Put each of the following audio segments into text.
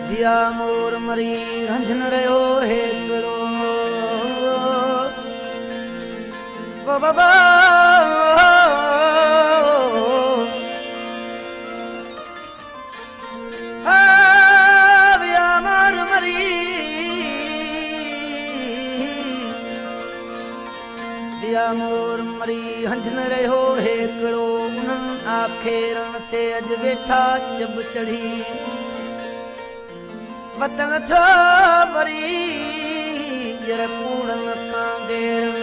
दिया मोर मरी हंझन रहो हेकड़ो बाबा दिया मोर मरी दिया मोर मरी हंझन रहो हेकड़ो उन्हनि आखे रण ते अज वेठा जब चढ़ी वतन छो वरी जर कूड़न खां गेरन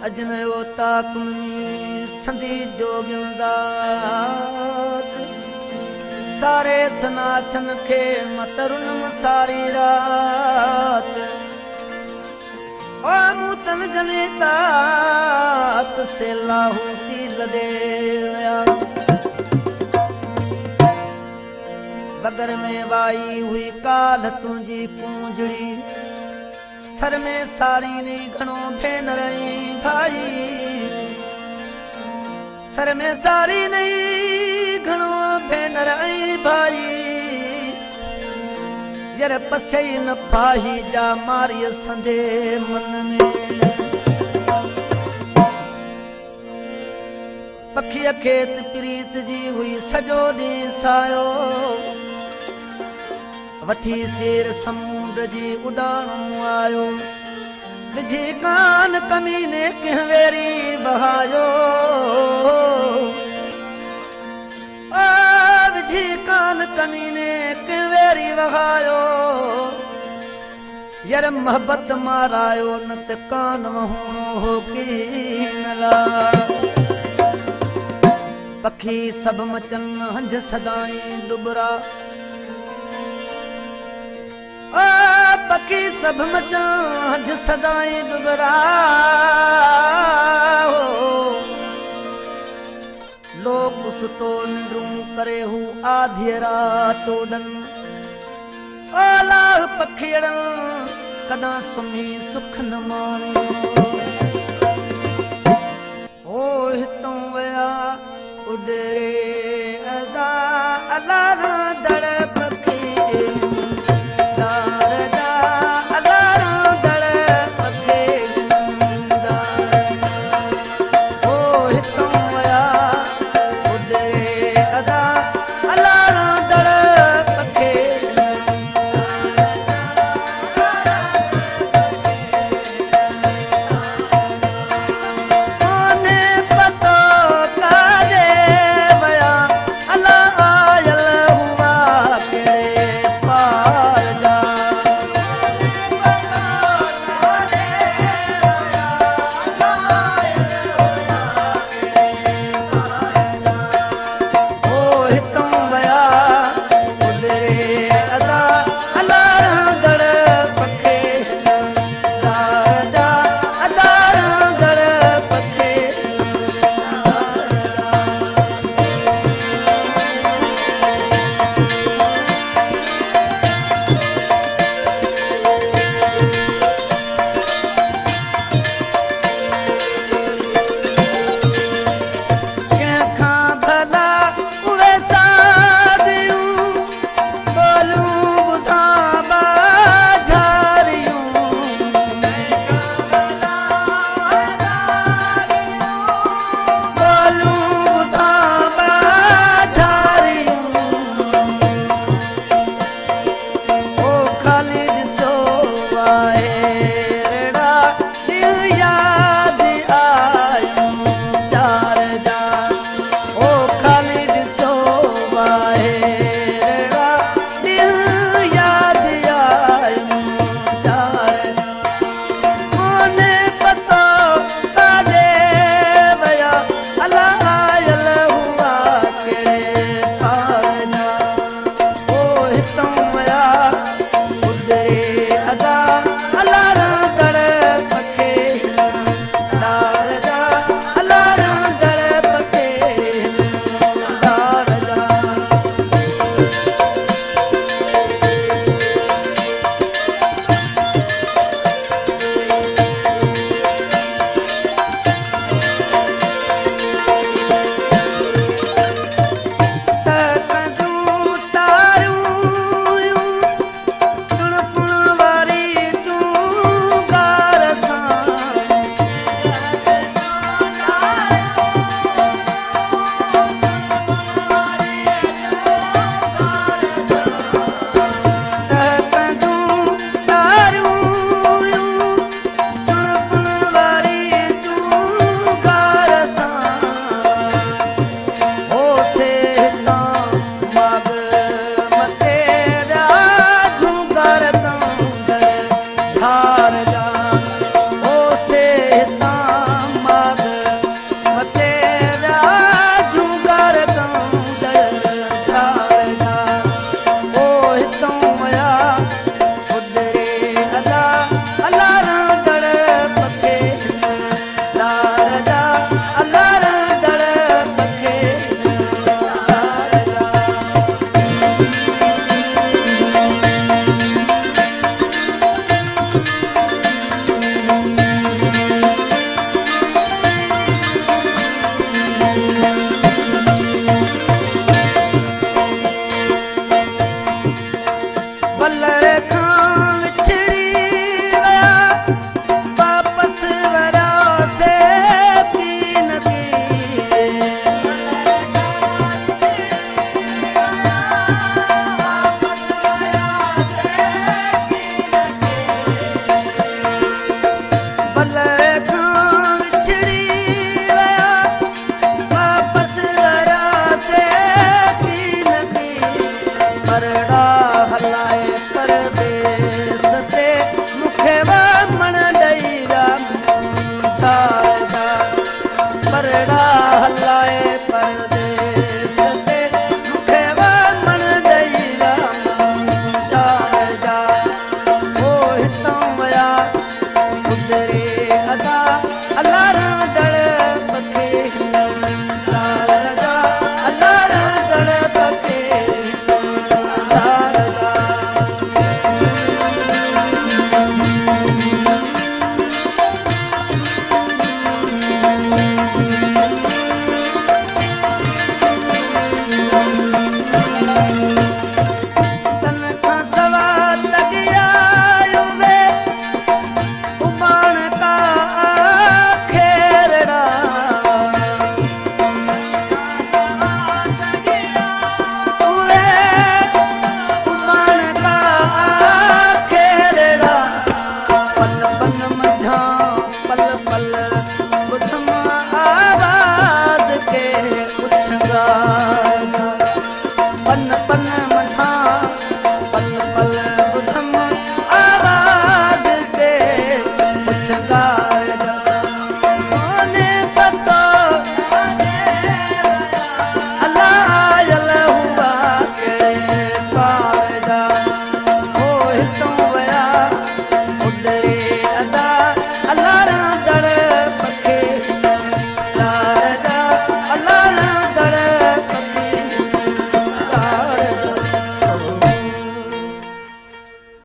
अजनयो ताकुनी छंदी जोगिन दात सारे सनासन खे मतरुन सारी रात ओ मुतन जने तात से लाहूती लडे वया बगर में वाई हुई काल तुझी कूंजड़ी सर में सारी नी घणो भेन रही भाई सर में सारी नहीं घणो भेन रही भाई यार पसे न पाही जा मारी संदे मन में पखी खेत प्रीत जी हुई सजो दी सायो वठी शेर समुंड जी उडाणो आयो विझी कान कमीने किहवेरी बहायो आ विझी कान कमीने किहवेरी बहायो यार मोहब्बत मारायो न त कान वहूणो हो की नला पखी सब मचन हंझ सदाई डुबरा पखी सब मचन हंझ सदाई डुबरा लोग सुतो निंड्रू करे हू आधी रातोडन ओलाह पखीड़न कदा सुम्ही सुख न माणे ओ हितों वया उडरे अदा अलाह